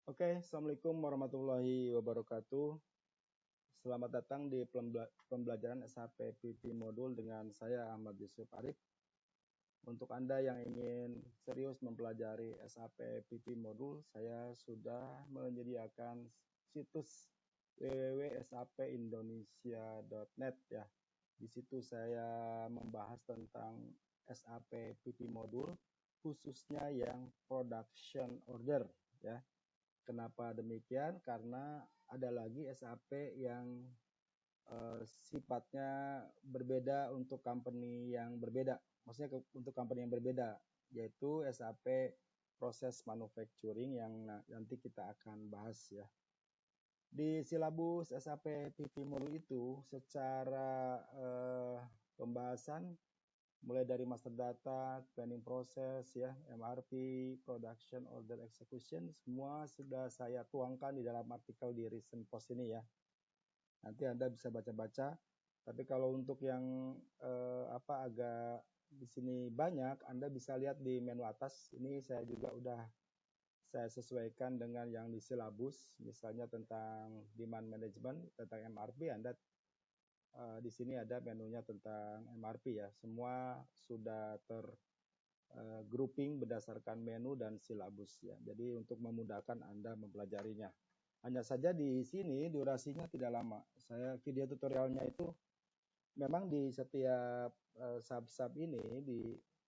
Oke, Assalamualaikum warahmatullahi wabarakatuh. Selamat datang di pembelajaran SAP PP Modul dengan saya Ahmad Yusuf Arif. Untuk Anda yang ingin serius mempelajari SAP PP Modul, saya sudah menyediakan situs www.sapindonesia.net ya. Di situ saya membahas tentang SAP PP Modul, khususnya yang production order ya. Kenapa demikian? Karena ada lagi SAP yang sifatnya berbeda untuk company yang berbeda. Maksudnya untuk company yang berbeda, yaitu SAP proses manufacturing yang nanti kita akan bahas ya. Di silabus SAP PP Modul itu secara pembahasan mulai dari master data, planning process, ya, MRP, production order execution, semua sudah saya tuangkan di dalam artikel di recent post ini ya. Nanti Anda bisa baca-baca. Tapi kalau untuk yang agak di sini banyak, Anda bisa lihat di menu atas. Ini saya juga udah saya sesuaikan dengan yang di silabus, misalnya tentang demand management, tentang MRP, Anda di sini ada menunya tentang MRP ya. Semua sudah grouping berdasarkan menu dan silabus ya. Jadi untuk memudahkan Anda mempelajarinya. Hanya saja di sini durasinya tidak lama. Saya video tutorialnya itu memang di setiap sub-sub ini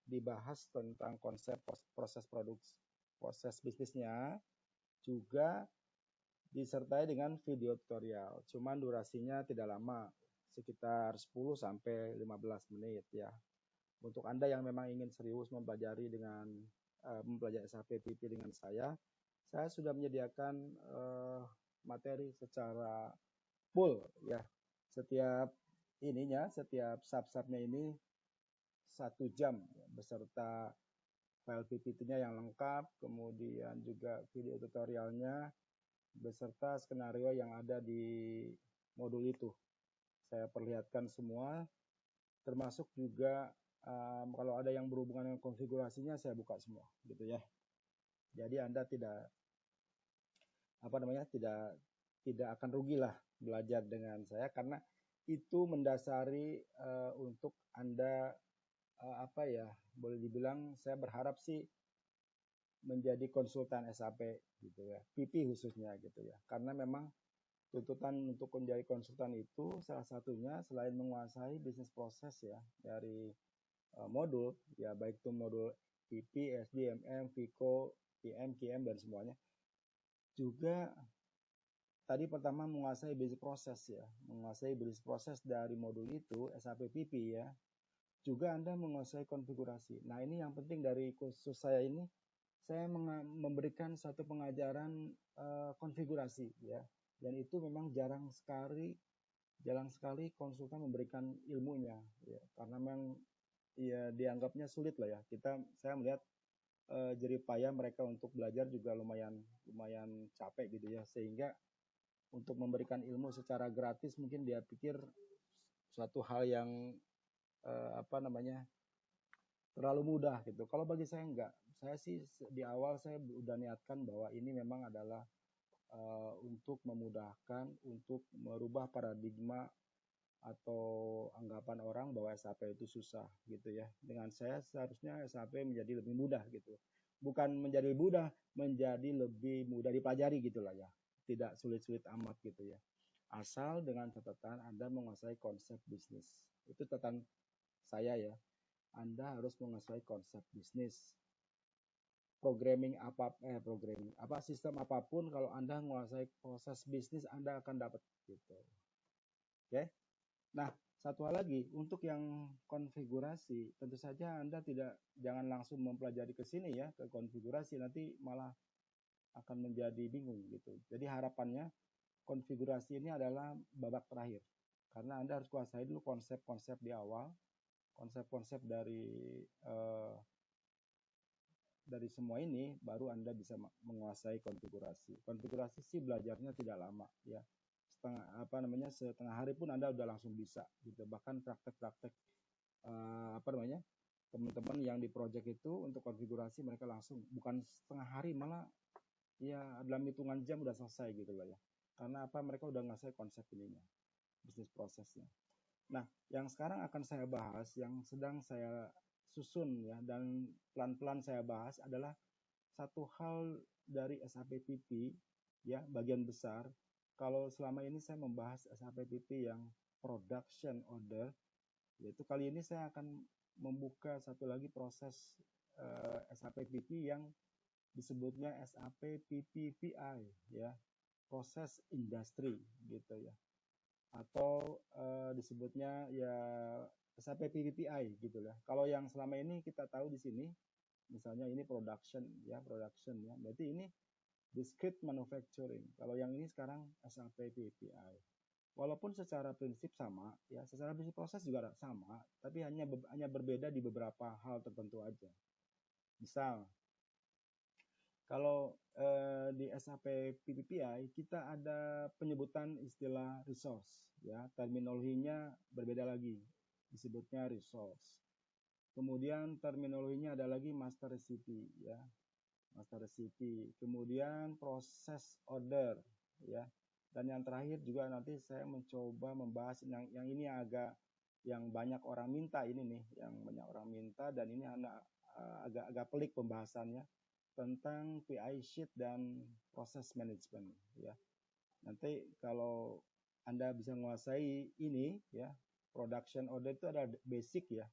dibahas tentang konsep proses produksi, proses bisnisnya, juga disertai dengan video tutorial. Cuman durasinya tidak lama, sekitar 10 sampai 15 menit ya. Untuk Anda yang memang ingin serius mempelajari mempelajari SAP PP dengan saya sudah menyediakan materi secara full ya. Setiap sub-subnya ini 1 jam ya, beserta file PPT-nya yang lengkap, kemudian juga video tutorialnya beserta skenario yang ada di modul itu. Saya perlihatkan semua, termasuk juga kalau ada yang berhubungan dengan konfigurasinya saya buka semua gitu ya. Jadi Anda tidak akan rugilah belajar dengan saya karena itu mendasari untuk Anda boleh dibilang saya berharap sih menjadi konsultan SAP gitu ya, PP khususnya gitu ya. Karena memang tuntutan untuk menjadi konsultan itu salah satunya selain menguasai bisnis proses ya dari modul ya, baik itu modul PP, SD, MM, FICO, PM, QM dan semuanya. Juga tadi pertama menguasai bisnis proses ya, menguasai bisnis proses dari modul itu SAP PP ya. Juga Anda menguasai konfigurasi. Nah, ini yang penting dari kursus saya ini, saya memberikan satu pengajaran konfigurasi ya. Dan itu memang jarang sekali konsultan memberikan ilmunya ya. Karena memang ya dianggapnya sulit lah ya. Saya melihat jerih payah mereka untuk belajar juga lumayan capek gitu ya. Sehingga untuk memberikan ilmu secara gratis mungkin dia pikir suatu hal yang terlalu mudah gitu. Kalau bagi saya enggak. Saya sih di awal saya udah niatkan bahwa ini memang adalah untuk memudahkan, untuk merubah paradigma atau anggapan orang bahwa SAP itu susah gitu ya. Dengan saya seharusnya SAP menjadi lebih mudah gitu. Bukan menjadi mudah, menjadi lebih mudah dipelajari gitulah ya. Tidak sulit-sulit amat gitu ya. Asal dengan catatan Anda menguasai konsep bisnis. Itu catatan saya ya. Anda harus menguasai konsep bisnis. Sistem apapun kalau Anda menguasai proses bisnis Anda akan dapat gitu. Oke. Nah, satu hal lagi untuk yang konfigurasi, tentu saja Anda jangan langsung mempelajari ke sini ya, ke konfigurasi nanti malah akan menjadi bingung gitu. Jadi harapannya konfigurasi ini adalah babak terakhir. Karena Anda harus kuasai dulu konsep-konsep di awal, konsep-konsep dari semua ini baru Anda bisa menguasai konfigurasi. Konfigurasi sih belajarnya tidak lama ya. Setengah hari pun Anda udah langsung bisa gitu. Bahkan praktek-praktek teman-teman yang di project itu untuk konfigurasi mereka langsung bukan setengah hari malah ya dalam hitungan jam udah selesai gitu loh ya. Karena apa? Mereka udah ngasih konsep ininya, bisnis prosesnya. Nah, yang sekarang akan saya bahas, yang sedang saya susun ya, dan pelan-pelan saya bahas adalah satu hal dari SAP PP ya, bagian besar. Kalau selama ini saya membahas SAP PP yang production order, yaitu kali ini saya akan membuka satu lagi proses SAP PP yang disebutnya SAP PPVI ya, proses industri gitu ya, atau disebutnya ya SAP PPPI gitu ya. Kalau yang selama ini kita tahu di sini, misalnya ini production ya, berarti ini discrete manufacturing. Kalau yang ini sekarang SAP PPI. Walaupun secara prinsip sama, ya secara prinsip proses juga sama, tapi hanya berbeda di beberapa hal tertentu aja. Misal, kalau di SAP PPPI kita ada penyebutan istilah resource, ya terminologinya berbeda lagi, disebutnya resource. Kemudian terminologinya ada lagi master recipe, ya master recipe. Kemudian proses order, ya. Dan yang terakhir juga nanti saya mencoba membahas yang ini yang banyak orang minta ini nih, yang banyak orang minta dan ini agak pelik pembahasannya tentang PI sheet dan proses management ya. Nanti kalau Anda bisa menguasai ini ya, production order itu ada basic ya.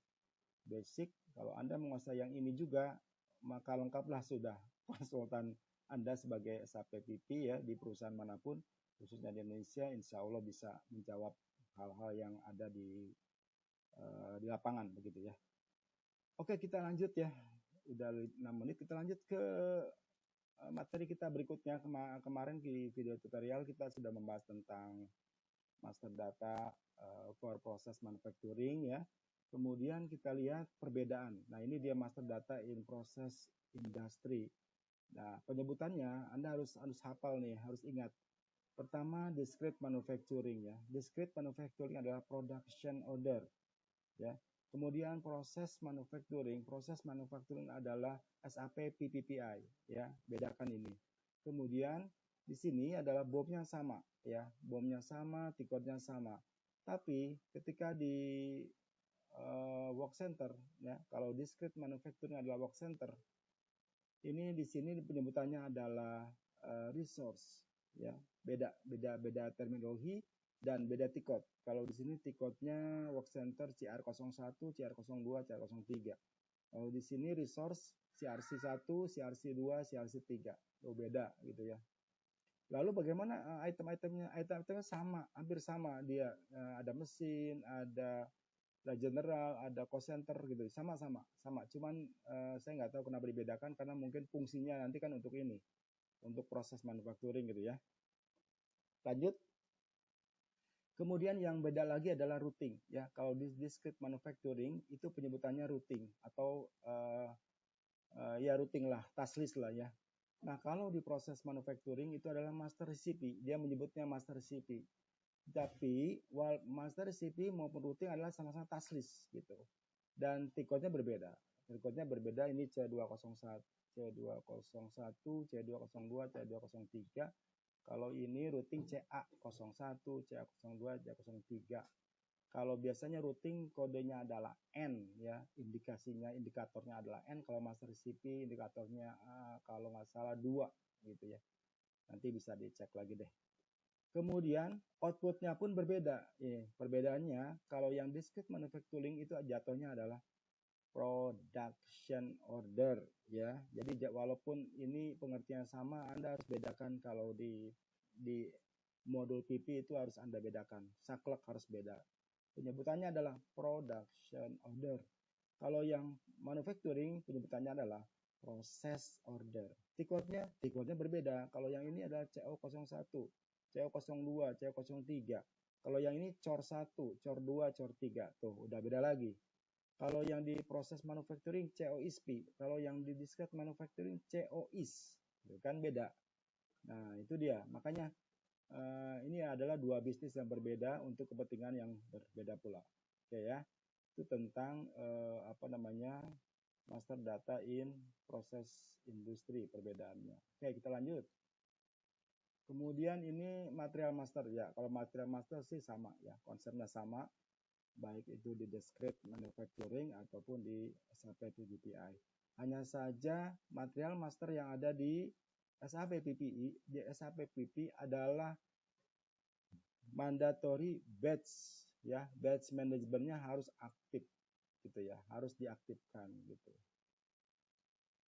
Basic, kalau Anda menguasai yang ini juga, maka lengkaplah sudah konsultan Anda sebagai SAP PP ya di perusahaan manapun, khususnya di Indonesia, insya Allah bisa menjawab hal-hal yang ada di lapangan begitu ya. Oke, kita lanjut ya. Udah 6 menit, kita lanjut ke materi kita berikutnya. Kemarin di video tutorial kita sudah membahas tentang master data for process manufacturing ya. Kemudian kita lihat perbedaan. Nah, ini dia master data in process industry. Nah, penyebutannya Anda harus hafal nih, harus ingat. Pertama, discrete manufacturing ya. Discrete manufacturing adalah production order ya. Kemudian proses manufacturing adalah SAP PPPI ya, bedakan ini. Kemudian di sini adalah BOM-nya sama ya, BOM-nya sama, tiketnya sama. Tapi ketika di work center ya, kalau discrete manufacturing adalah work center, ini di sini penyebutannya adalah resource ya, beda terminologi dan beda tiket. Kalau di sini tiketnya work center CR01, CR02, CR03. Kalau di sini resource CRC1, CRC2, CRC3. Oh, beda gitu ya. Lalu bagaimana item-itemnya? Item-itemnya sama, hampir sama dia. Ada mesin, ada general, ada cost center gitu, sama. Cuman saya nggak tahu kenapa dibedakan karena mungkin fungsinya nanti kan untuk ini, untuk proses manufacturing gitu ya. Lanjut. Kemudian yang beda lagi adalah routing ya. Kalau di discrete manufacturing itu penyebutannya routing atau ya routing lah, task list lah ya. Nah, kalau di proses manufacturing itu adalah master recipe, dia menyebutnya master recipe. Tapi master recipe maupun routing adalah sama-sama task list gitu. Dan tiketnya berbeda. Tiketnya berbeda, ini C201, C201, C202, C203. Kalau ini routing CA01, CA02, CA03. Kalau biasanya routing kodenya adalah N ya, indikatornya adalah N. Kalau master recipe indikatornya kalau nggak salah 2 gitu ya. Nanti bisa dicek lagi deh. Kemudian outputnya pun berbeda. Perbedaannya kalau yang discrete manufacturing itu jatuhnya adalah production order ya. Jadi walaupun ini pengertian sama, Anda harus bedakan. Kalau di modul PP itu harus Anda bedakan. Saklek harus beda. Penyebutannya adalah production order. Kalau yang manufacturing penyebutannya adalah process order. Tiketnya berbeda. Kalau yang ini adalah CO01, CO02, CO03. Kalau yang ini COR 1, COR 2, COR 3. Tuh, udah beda lagi. Kalau yang di proses manufacturing COISP, kalau yang di discrete manufacturing COIS, itu kan beda. Nah, itu dia. Makanya ini adalah dua bisnis yang berbeda untuk kepentingan yang berbeda pula. Oke ya. Itu tentang master data in proses industri, perbedaannya. Oke, kita lanjut. Kemudian ini material master ya. Kalau material master sih sama ya, konsepnya sama, baik itu di discrete manufacturing ataupun di SAP PPI. Hanya saja material master yang ada di SAP PPI, di SAP PP adalah mandatory batch ya, batch manajemennya harus aktif gitu ya, harus diaktifkan gitu.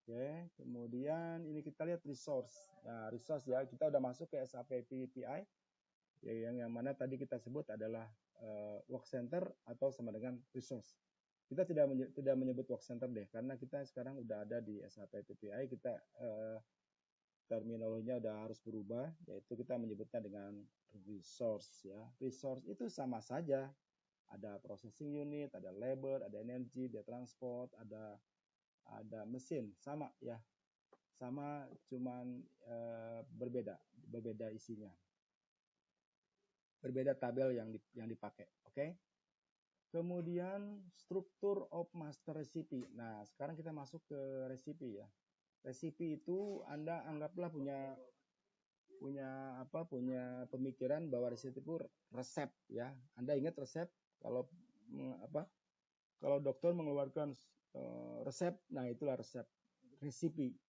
Oke, kemudian ini kita lihat resource. Nah, resource ya, kita udah masuk ke SAP PPI ya, yang mana tadi kita sebut adalah work center atau sama dengan resource. Kita tidak menyebut work center deh, karena kita sekarang udah ada di SAP PPI, kita terminologinya udah harus berubah, yaitu kita menyebutnya dengan resource ya. Resource itu sama saja, ada processing unit, ada labor, ada energy, ada transport, ada mesin, sama ya, sama, cuman berbeda isinya, berbeda tabel yang dipakai. Oke. Kemudian struktur of master recipe. Nah, sekarang kita masuk ke recipe ya. Recipe itu Anda anggaplah punya pemikiran bahwa recipe itu resep ya. Anda ingat resep, kalau kalau dokter mengeluarkan resep, nah itulah resep, recipe.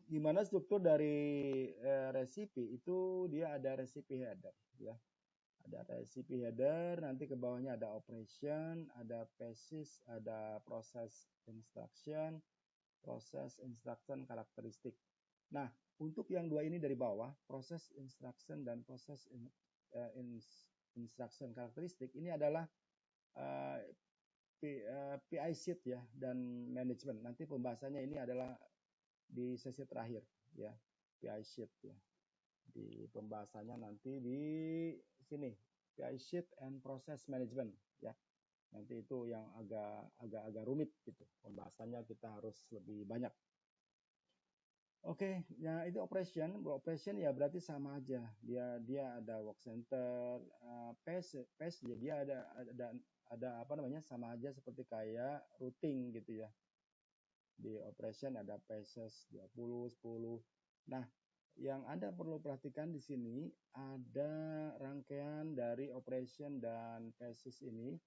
Gimana struktur dari recipe itu, dia ada recipe header ya. Ada recipe header, nanti ke bawahnya ada operation, ada phases, ada process instruction karakteristik. Nah, untuk yang dua ini dari bawah, proses instruction dan proses instruction karakteristik, ini adalah PI sheet ya, dan manajemen. Nanti pembahasannya ini adalah di sesi terakhir ya, PI sheet ya. Di pembahasannya nanti di sini, PI sheet and process management ya. Nanti itu yang agak rumit gitu. Pembahasannya kita harus lebih banyak. Oke, ya itu operation. Operation ya berarti sama aja. Dia ada work center, pace ya, dia ada apa namanya, sama aja seperti kayak routing gitu ya. Di operation ada phases 20, 10. Nah, yang Anda perlu perhatikan di sini ada rangkaian dari operation dan phases ini.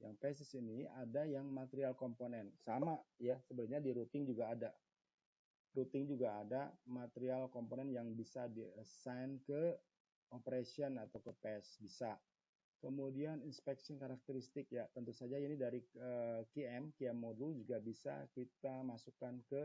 Yang phases ini ada yang material komponen. Sama ya, sebenarnya di routing juga ada. Routing juga ada material komponen yang bisa di-assign ke operation atau ke phase, bisa. Kemudian inspection karakteristik ya, tentu saja ini dari QM modul juga bisa kita masukkan ke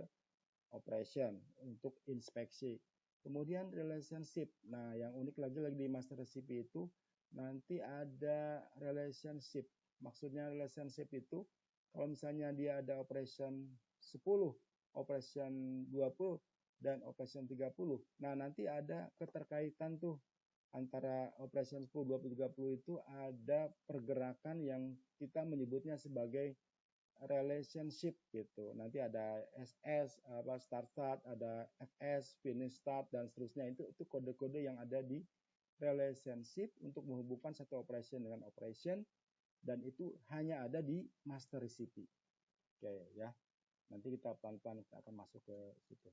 operation untuk inspeksi. Kemudian relationship. Nah, yang unik lagi di master recipe itu nanti ada relationship. Maksudnya relationship itu kalau misalnya dia ada operation 10, operation 20 dan operation 30. Nah, nanti ada keterkaitan tuh antara operation 10, 20, 30 itu ada pergerakan yang kita menyebutnya sebagai relationship gitu. Nanti ada SS, start, ada FS, finish start, dan seterusnya. Itu kode-kode yang ada di relationship untuk menghubungkan satu operation dengan operation, dan itu hanya ada di master recipe. Oke ya. Nanti kita pelan-pelan akan masuk ke situ.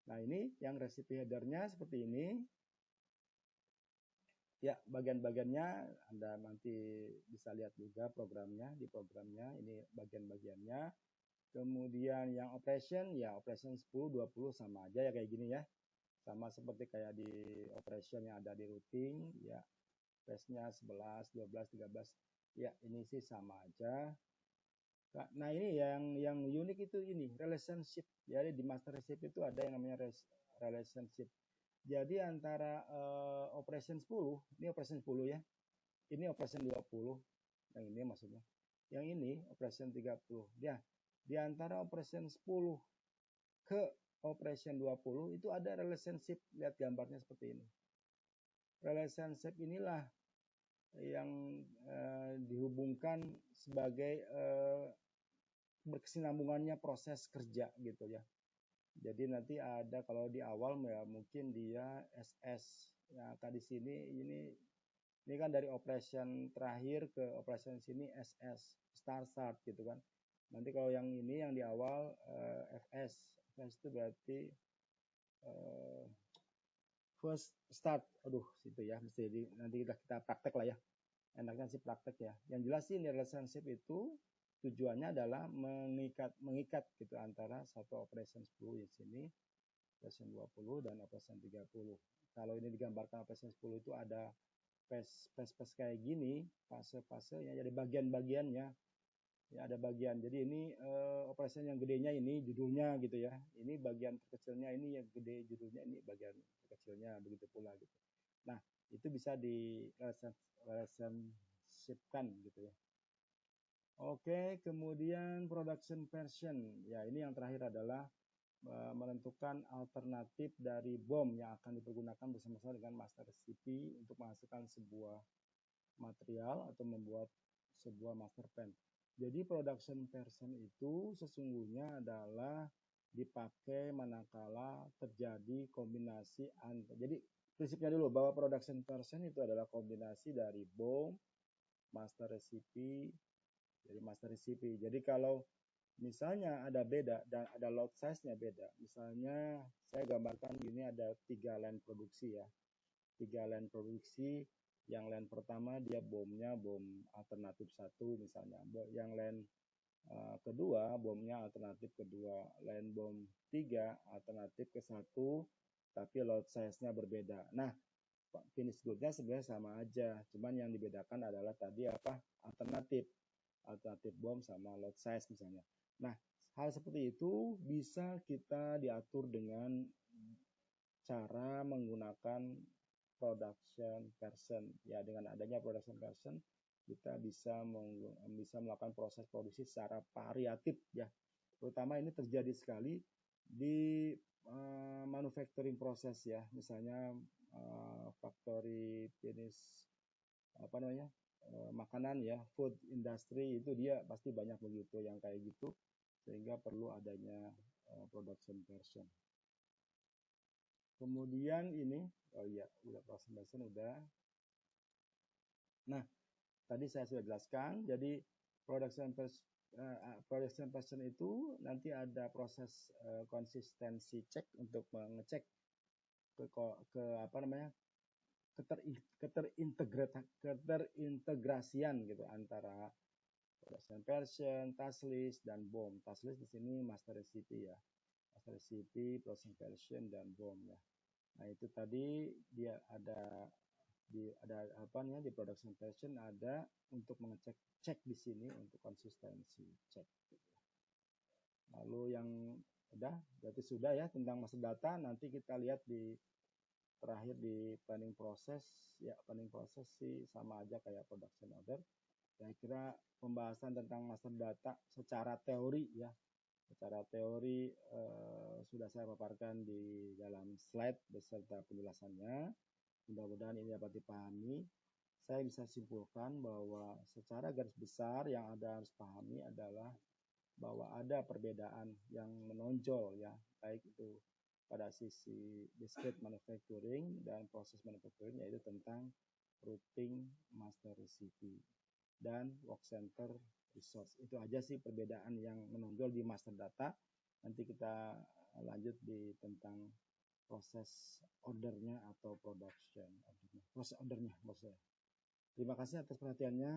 Nah, ini yang recipe headernya seperti ini. Ya, bagian-bagiannya Anda nanti bisa lihat juga programnya, di programnya ini bagian-bagiannya. Kemudian yang operation, ya operation 10, 20 sama aja ya, kayak gini ya. Sama seperti kayak di operation yang ada di routing, ya. Phase-nya 11, 12, 13. Ya, ini sih sama aja. Nah, ini yang unik itu ini, relationship. Jadi di master recipe itu ada yang namanya relationship. Jadi antara operation 10, ini operation 10 ya. Ini operation 20. Yang ini maksudnya. Yang ini operation 30. Ya, di antara operation 10 ke operation 20 itu ada relationship. Lihat gambarnya seperti ini. Relationship inilah yang dihubungkan sebagai berkesinambungannya proses kerja gitu ya. Jadi nanti ada, kalau di awal ya mungkin dia SS. Nah, tadi sini ini kan dari operation terakhir ke operation sini SS, start gitu kan. Nanti kalau yang ini yang di awal FS. FS itu berarti first start, aduh situ ya, mesti nanti kita praktek lah ya, enaknya sih praktek ya. Yang jelas sih relationship itu tujuannya adalah mengikat gitu antara satu operation 10 di sini, operation 20 dan operation 30. Kalau ini digambarkan operation 10 itu ada phase kayak gini, fase-fasenya, jadi bagian-bagiannya ya, ada bagian. Jadi ini operation yang gedenya ini judulnya gitu ya, ini bagian terkecilnya, ini yang gede judulnya, ini bagian terkecilnya, begitu pula gitu. Nah itu bisa di relationshipkan gitu ya. Oke, kemudian production version ya, ini yang terakhir adalah menentukan alternatif dari BOM yang akan dipergunakan bersama-sama dengan master recipe untuk menghasilkan sebuah material atau membuat sebuah master plan. Jadi production version itu sesungguhnya adalah dipakai manakala terjadi kombinasi jadi prinsipnya dulu bahwa production version itu adalah kombinasi dari BOM, master recipe, dari master recipe. Jadi kalau misalnya ada beda dan ada lot size-nya beda. Misalnya saya gambarkan ini ada 3 line produksi ya. 3 line produksi, yang line pertama dia bomnya bom alternatif 1 misalnya. Yang line kedua bomnya alternatif kedua. Line bom 3 alternatif ke 1 tapi lot size-nya berbeda. Nah, finish good-nya sebenarnya sama aja. Cuman yang dibedakan adalah tadi apa? Alternatif bom sama lot size misalnya. Nah, hal seperti itu bisa kita diatur dengan cara menggunakan production version. Ya, dengan adanya production version, kita bisa melakukan proses produksi secara variatif ya. Terutama ini terjadi sekali di manufacturing proses ya. Misalnya factory finish makanan ya, food industry, itu dia pasti banyak begitu yang kayak gitu, sehingga perlu adanya production version. Kemudian ini, oh iya, udah production version udah. Nah, tadi saya sudah jelaskan, jadi production version itu nanti ada proses konsistensi cek untuk mengecek ke apa namanya, keterintegrasian gitu antara production version, task list, dan BOM. Task list di sini master recipe ya, master recipe, production version, dan BOM ya. Nah itu tadi dia ada di production version ada untuk cek di sini untuk konsistensi cek. Lalu yang berarti sudah ya tentang master data. Nanti kita lihat di terakhir di planning proses ya, planning proses sih sama aja kayak production order. Saya kira pembahasan tentang master data secara teori ya, secara teori sudah saya paparkan di dalam slide beserta penjelasannya. Mudah-mudahan ini dapat dipahami. Saya bisa simpulkan bahwa secara garis besar yang Anda harus pahami adalah bahwa ada perbedaan yang menonjol ya, baik itu pada sisi discrete manufacturing dan proses manufacturing, yaitu tentang routing, master recipe, dan work center resource. Itu aja sih perbedaan yang menonjol di master data. Nanti kita lanjut di tentang proses ordernya atau production ordernya, proses ordernya maksudnya. Terima kasih atas perhatiannya.